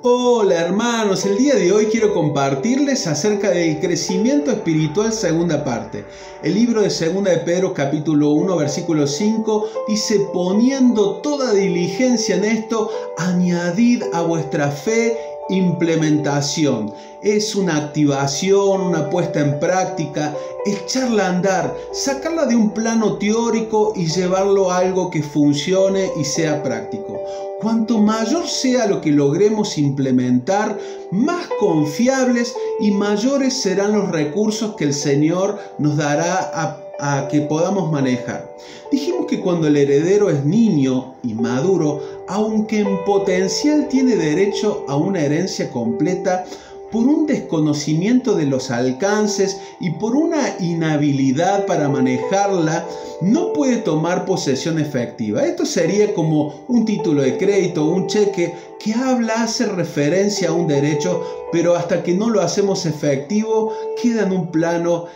Hola hermanos, el día de hoy quiero compartirles acerca del crecimiento espiritual segunda parte. El libro de Segunda de Pedro capítulo 1 versículo 5 dice: poniendo toda diligencia en esto, añadid a vuestra fe implementación. Es una activación, una puesta en práctica, echarla a andar, sacarla de un plano teórico y llevarlo a algo que funcione y sea práctico. Cuanto mayor sea lo que logremos implementar, más confiables y mayores serán los recursos que el Señor nos dará a que podamos manejar. Dijimos que cuando el heredero es niño y maduro, aunque en potencial tiene derecho a una herencia completa, por un desconocimiento de los alcances y por una inhabilidad para manejarla, no puede tomar posesión efectiva. Esto sería como un título de crédito o un cheque que hace referencia a un derecho, pero hasta que no lo hacemos efectivo, queda en un plano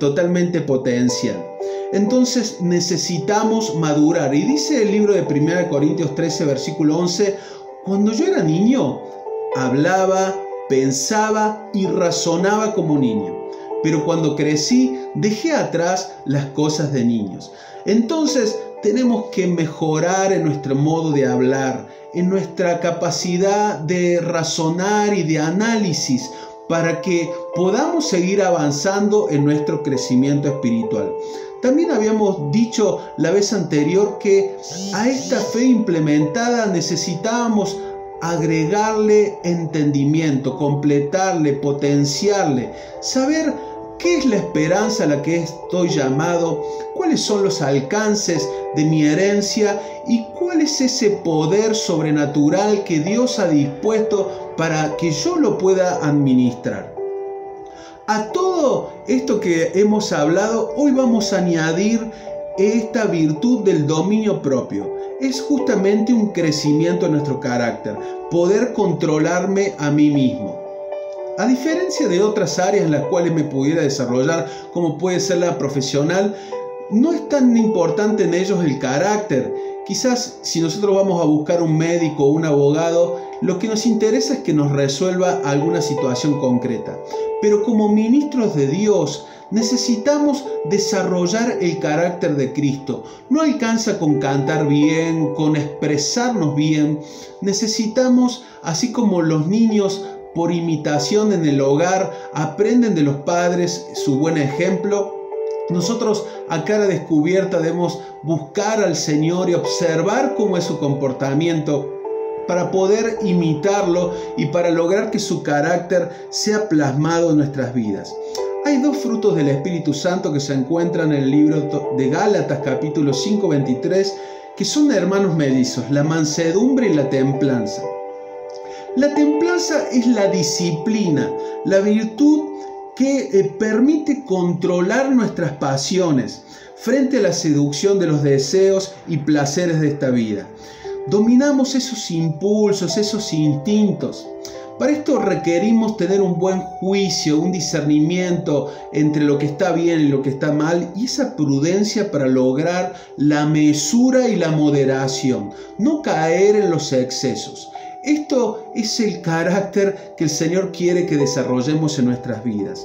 totalmente potencial. Entonces necesitamos madurar. Y dice el libro de 1 Corintios 13, versículo 11, cuando yo era niño, hablaba, pensaba y razonaba como niño, pero cuando crecí dejé atrás las cosas de niños. Entonces tenemos que mejorar en nuestro modo de hablar, en nuestra capacidad de razonar y de análisis, para que podamos seguir avanzando en nuestro crecimiento espiritual. También habíamos dicho la vez anterior que a esta fe implementada necesitábamos agregarle entendimiento, completarle, potenciarle, saber qué es la esperanza a la que estoy llamado, cuáles son los alcances de mi herencia y cuál es ese poder sobrenatural que Dios ha dispuesto para que yo lo pueda administrar. A todo esto que hemos hablado, hoy vamos a añadir esta virtud del dominio propio. Es justamente un crecimiento en nuestro carácter, poder controlarme a mí mismo. A diferencia de otras áreas en las cuales me pudiera desarrollar, como puede ser la profesional, no es tan importante en ellos el carácter. Quizás si nosotros vamos a buscar un médico o un abogado, lo que nos interesa es que nos resuelva alguna situación concreta. Pero como ministros de Dios, necesitamos desarrollar el carácter de Cristo. No alcanza con cantar bien, con expresarnos bien. Necesitamos, así como los niños por imitación en el hogar aprenden de los padres su buen ejemplo, nosotros a cara descubierta debemos buscar al Señor y observar cómo es su comportamiento para poder imitarlo y para lograr que su carácter sea plasmado en nuestras vidas. Hay dos frutos del Espíritu Santo que se encuentran en el libro de Gálatas capítulo 5, 23, que son hermanos mellizos, la mansedumbre y la templanza. La templanza es la disciplina, la virtud que permite controlar nuestras pasiones frente a la seducción de los deseos y placeres de esta vida. Dominamos esos impulsos, esos instintos. Para esto requerimos tener un buen juicio, un discernimiento entre lo que está bien y lo que está mal, y esa prudencia para lograr la mesura y la moderación, no caer en los excesos. Esto es el carácter que el Señor quiere que desarrollemos en nuestras vidas.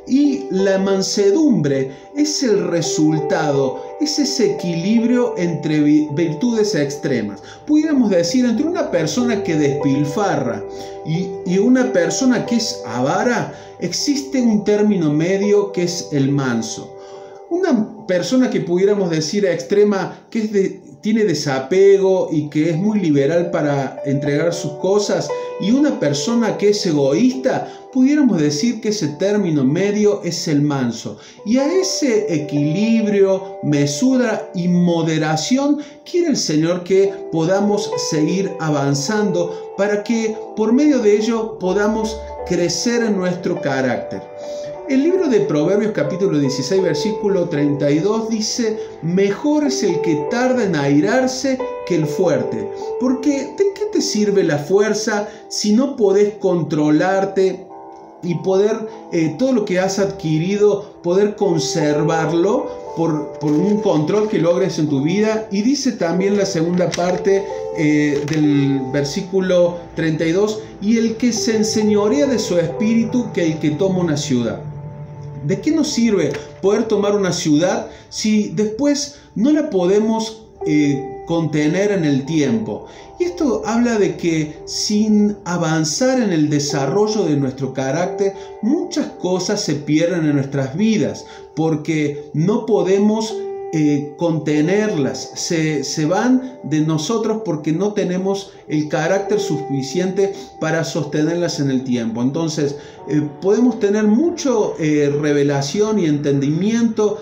Y la mansedumbre es el resultado, es ese equilibrio entre virtudes extremas. Pudiéramos decir, entre una persona que despilfarra y una persona que es avara, existe un término medio que es el manso. Una persona que pudiéramos decir extrema, que tiene desapego y que es muy liberal para entregar sus cosas, y una persona que es egoísta, pudiéramos decir que ese término medio es el manso. Y a ese equilibrio, mesura y moderación quiere el Señor que podamos seguir avanzando para que por medio de ello podamos crecer en nuestro carácter. El libro de Proverbios capítulo 16 versículo 32 dice: mejor es el que tarda en airarse que el fuerte, porque ¿de qué te sirve la fuerza si no podés controlarte y poder, todo lo que has adquirido, poder conservarlo por un control que logres en tu vida. Y dice también la segunda parte del versículo 32, y el que se enseñorea de su espíritu que el que toma una ciudad. ¿De qué nos sirve poder tomar una ciudad si después no la podemos contener en el tiempo? Y esto habla de que sin avanzar en el desarrollo de nuestro carácter, muchas cosas se pierden en nuestras vidas, porque no podemos contenerlas, se van de nosotros porque no tenemos el carácter suficiente para sostenerlas en el tiempo. Entonces podemos tener mucho revelación y entendimiento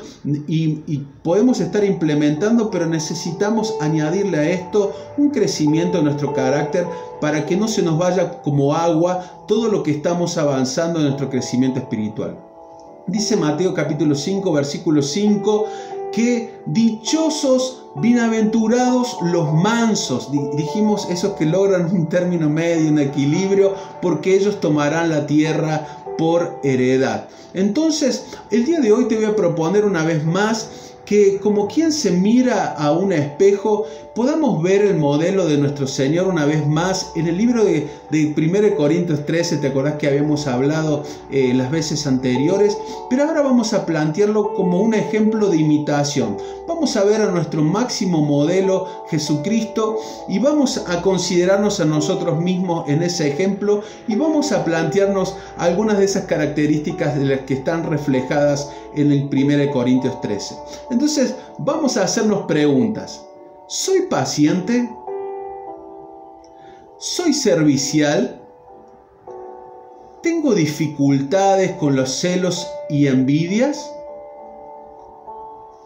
y podemos estar implementando, pero necesitamos añadirle a esto un crecimiento de nuestro carácter para que no se nos vaya como agua todo lo que estamos avanzando en nuestro crecimiento espiritual. Dice Mateo capítulo 5 versículo 5 que dichosos, bienaventurados los mansos. Dijimos esos que logran un término medio, un equilibrio, porque ellos tomarán la tierra por heredad. Entonces, el día de hoy te voy a proponer una vez más que, como quien se mira a un espejo, podamos ver el modelo de nuestro Señor una vez más en el libro de 1 Corintios 13. ¿Te acordás que habíamos hablado las veces anteriores? Pero ahora vamos a plantearlo como un ejemplo de imitación. Vamos a ver a nuestro máximo modelo, Jesucristo, y vamos a considerarnos a nosotros mismos en ese ejemplo, y vamos a plantearnos algunas de esas características de las que están reflejadas en el 1 Corintios 13. Entonces vamos a hacernos preguntas. ¿Soy paciente? ¿Soy servicial? ¿Tengo dificultades con los celos y envidias?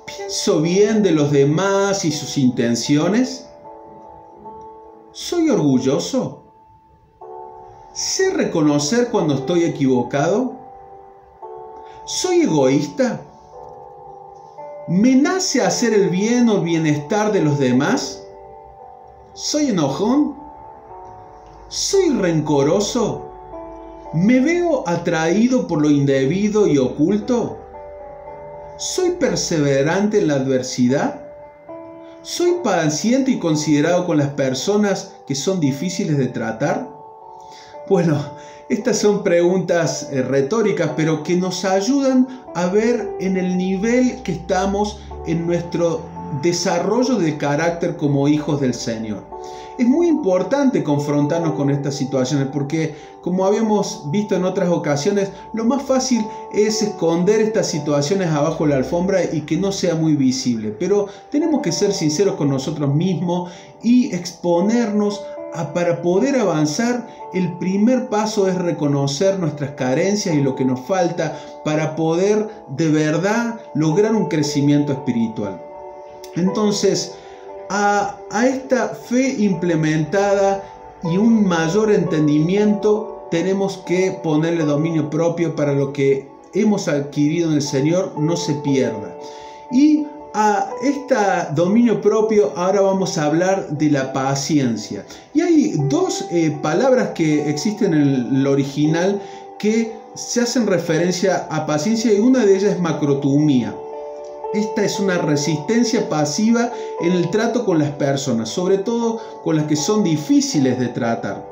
¿Pienso bien de los demás y sus intenciones? ¿Soy orgulloso? ¿Sé reconocer cuando estoy equivocado? ¿Soy egoísta? ¿Me nace hacer el bien o el bienestar de los demás? ¿Soy enojón? ¿Soy rencoroso? ¿Me veo atraído por lo indebido y oculto? ¿Soy perseverante en la adversidad? ¿Soy paciente y considerado con las personas que son difíciles de tratar? Bueno, estas son preguntas retóricas, pero que nos ayudan a ver en el nivel que estamos en nuestro desarrollo de carácter como hijos del Señor. Es muy importante confrontarnos con estas situaciones porque, como habíamos visto en otras ocasiones, lo más fácil es esconder estas situaciones abajo de la alfombra y que no sea muy visible. Pero tenemos que ser sinceros con nosotros mismos y exponernos para poder avanzar. El primer paso es reconocer nuestras carencias y lo que nos falta para poder de verdad lograr un crecimiento espiritual. Entonces, a esta fe implementada y un mayor entendimiento, tenemos que ponerle dominio propio para lo que hemos adquirido en el Señor no se pierda. Y a este dominio propio ahora vamos a hablar de la paciencia. Y hay dos palabras que existen en el original que se hacen referencia a paciencia, y una de ellas es macrotumía. Esta es una resistencia pasiva en el trato con las personas, sobre todo con las que son difíciles de tratar.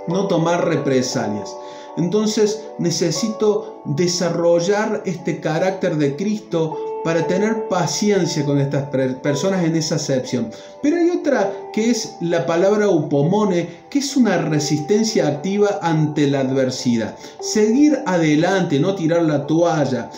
No tomar represalias. Entonces necesito desarrollar este carácter de Cristo para tener paciencia con estas personas en esa acepción. Pero hay otra que es la palabra upomone, que es una resistencia activa ante la adversidad. Seguir adelante, no tirar la toalla.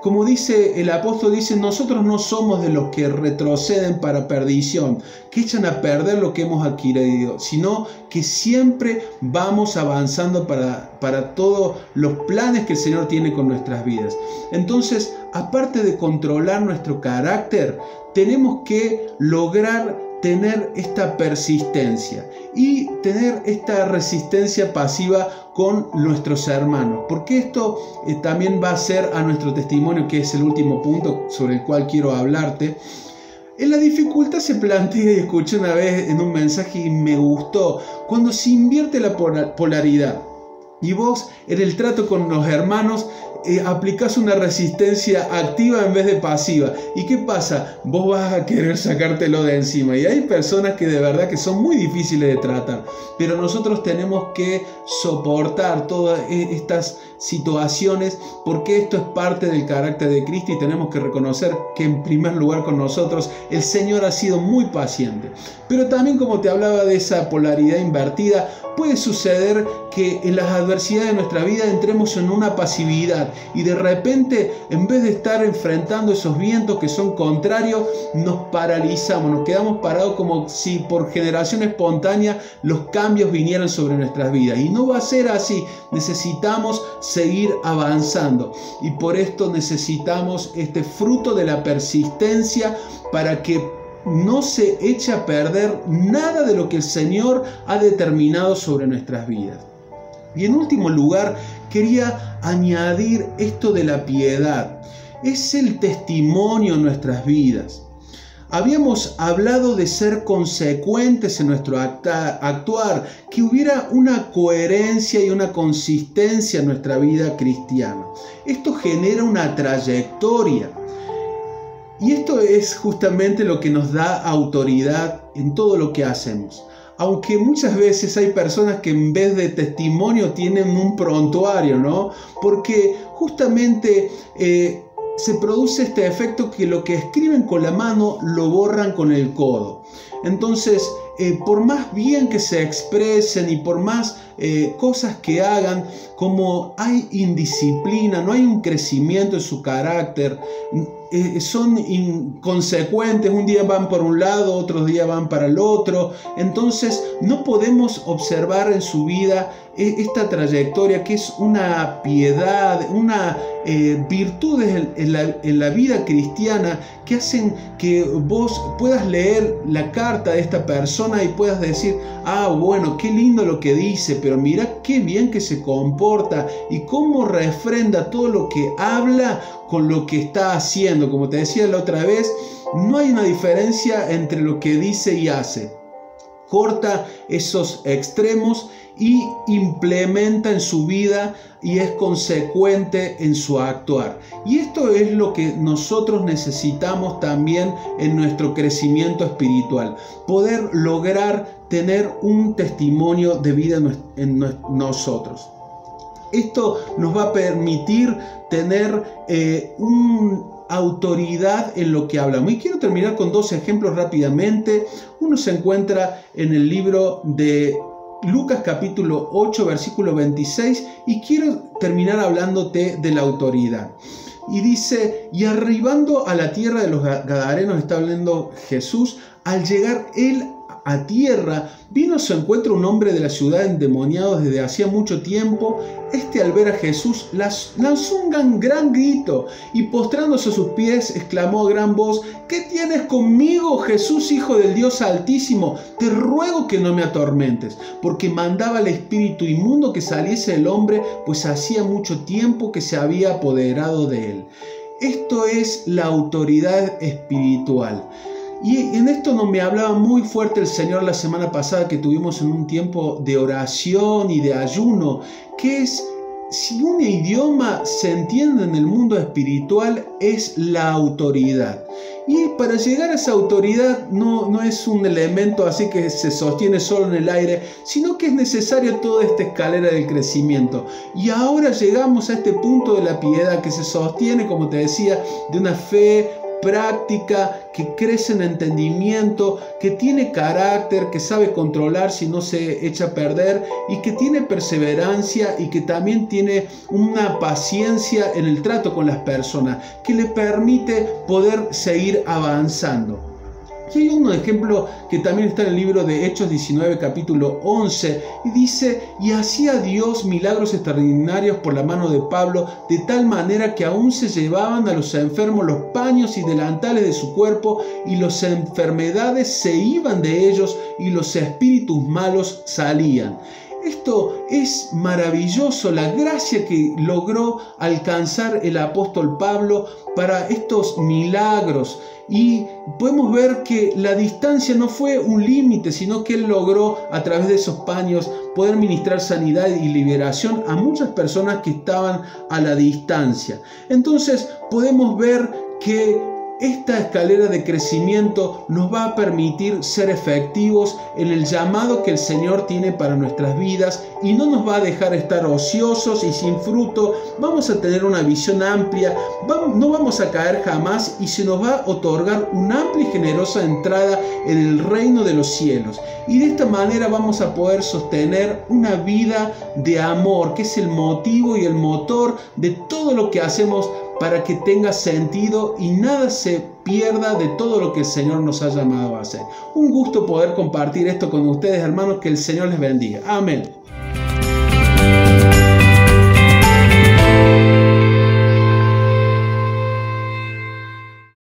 Como dice el apóstol, dice: nosotros no somos de los que retroceden para perdición, que echan a perder lo que hemos adquirido, sino que siempre vamos avanzando para todos los planes que el Señor tiene con nuestras vidas. Entonces, aparte de controlar nuestro carácter, tenemos que lograr tener esta persistencia y tener esta resistencia pasiva con nuestros hermanos, porque esto también va a ser a nuestro testimonio, que es el último punto sobre el cual quiero hablarte. En la dificultad se plantea, y escuché una vez en un mensaje y me gustó, cuando se invierte la polaridad. y vos en el trato con los hermanos aplicás una resistencia activa en vez de pasiva. ¿Y qué pasa? Vos vas a querer sacártelo de encima. Y hay personas que de verdad que son muy difíciles de tratar. Pero nosotros tenemos que soportar todas estas situaciones porque esto es parte del carácter de Cristo y tenemos que reconocer que en primer lugar con nosotros el Señor ha sido muy paciente. Pero también, como te hablaba de esa polaridad invertida, puede suceder que en las adversidades de nuestra vida entremos en una pasividad y de repente, en vez de estar enfrentando esos vientos que son contrarios, nos paralizamos, nos quedamos parados como si por generación espontánea los cambios vinieran sobre nuestras vidas. Y no va a ser así, necesitamos seguir avanzando y por esto necesitamos este fruto de la persistencia para que no se eche a perder nada de lo que el Señor ha determinado sobre nuestras vidas. Y en último lugar, quería añadir esto de la piedad. Es el testimonio en nuestras vidas. Habíamos hablado de ser consecuentes en nuestro actuar, que hubiera una coherencia y una consistencia en nuestra vida cristiana. Esto genera una trayectoria. Y esto es justamente lo que nos da autoridad en todo lo que hacemos. Aunque muchas veces hay personas que en vez de testimonio tienen un prontuario, ¿no? Porque justamente se produce este efecto que lo que escriben con la mano lo borran con el codo. Entonces, por más bien que se expresen y por más cosas que hagan, como hay indisciplina, no hay un crecimiento en su carácter, son inconsecuentes, un día van por un lado, otros días van para el otro, entonces no podemos observar en su vida esta trayectoria que es una piedad, una virtudes en la vida cristiana que hacen que vos puedas leer la carta de esta persona y puedas decir, ah, bueno, qué lindo lo que dice, pero mira qué bien que se comporta y cómo refrenda todo lo que habla con lo que está haciendo. Como te decía la otra vez, no hay una diferencia entre lo que dice y hace. Corta esos extremos y implementa en su vida y es consecuente en su actuar. Y esto es lo que nosotros necesitamos también en nuestro crecimiento espiritual. Poder lograr tener un testimonio de vida en nosotros. Esto nos va a permitir tener una autoridad en lo que hablamos. Y quiero terminar con dos ejemplos rápidamente. Uno se encuentra en el libro de Lucas capítulo 8 versículo 26 y quiero terminar hablándote de la autoridad. Y dice, y arribando a la tierra de los Gadarenos, está hablando Jesús, al llegar él a tierra, vino a su encuentro un hombre de la ciudad endemoniado desde hacía mucho tiempo. Este, al ver a Jesús, lanzó un gran grito y postrándose a sus pies, exclamó a gran voz, ¿qué tienes conmigo, Jesús, Hijo del Dios Altísimo? Te ruego que no me atormentes, porque mandaba al espíritu inmundo que saliese del hombre, pues hacía mucho tiempo que se había apoderado de él. Esto es la autoridad espiritual. Y en esto nos me hablaba muy fuerte el Señor la semana pasada que tuvimos en un tiempo de oración y de ayuno, que es, si un idioma se entiende en el mundo espiritual, es la autoridad. Y para llegar a esa autoridad no es un elemento así que se sostiene solo en el aire, sino que es necesaria toda esta escalera del crecimiento. Y ahora llegamos a este punto de la piedad que se sostiene, como te decía, de una fe práctica, que crece en entendimiento, que tiene carácter, que sabe controlar si no se echa a perder y que tiene perseverancia y que también tiene una paciencia en el trato con las personas que le permite poder seguir avanzando. Y hay un ejemplo que también está en el libro de Hechos 19, capítulo 11, y dice, y hacía Dios milagros extraordinarios por la mano de Pablo, de tal manera que aún se llevaban a los enfermos los paños y delantales de su cuerpo, y las enfermedades se iban de ellos, y los espíritus malos salían. Esto es maravilloso, la gracia que logró alcanzar el apóstol Pablo para estos milagros. Y podemos ver que la distancia no fue un límite, sino que él logró a través de esos paños poder ministrar sanidad y liberación a muchas personas que estaban a la distancia. Entonces podemos ver que esta escalera de crecimiento nos va a permitir ser efectivos en el llamado que el Señor tiene para nuestras vidas y no nos va a dejar estar ociosos y sin fruto. Vamos a tener una visión amplia, no vamos a caer jamás y se nos va a otorgar una amplia y generosa entrada en el reino de los cielos. Y de esta manera vamos a poder sostener una vida de amor, que es el motivo y el motor de todo lo que hacemos para que tenga sentido y nada se pierda de todo lo que el Señor nos ha llamado a hacer. Un gusto poder compartir esto con ustedes, hermanos. Que el Señor les bendiga. Amén.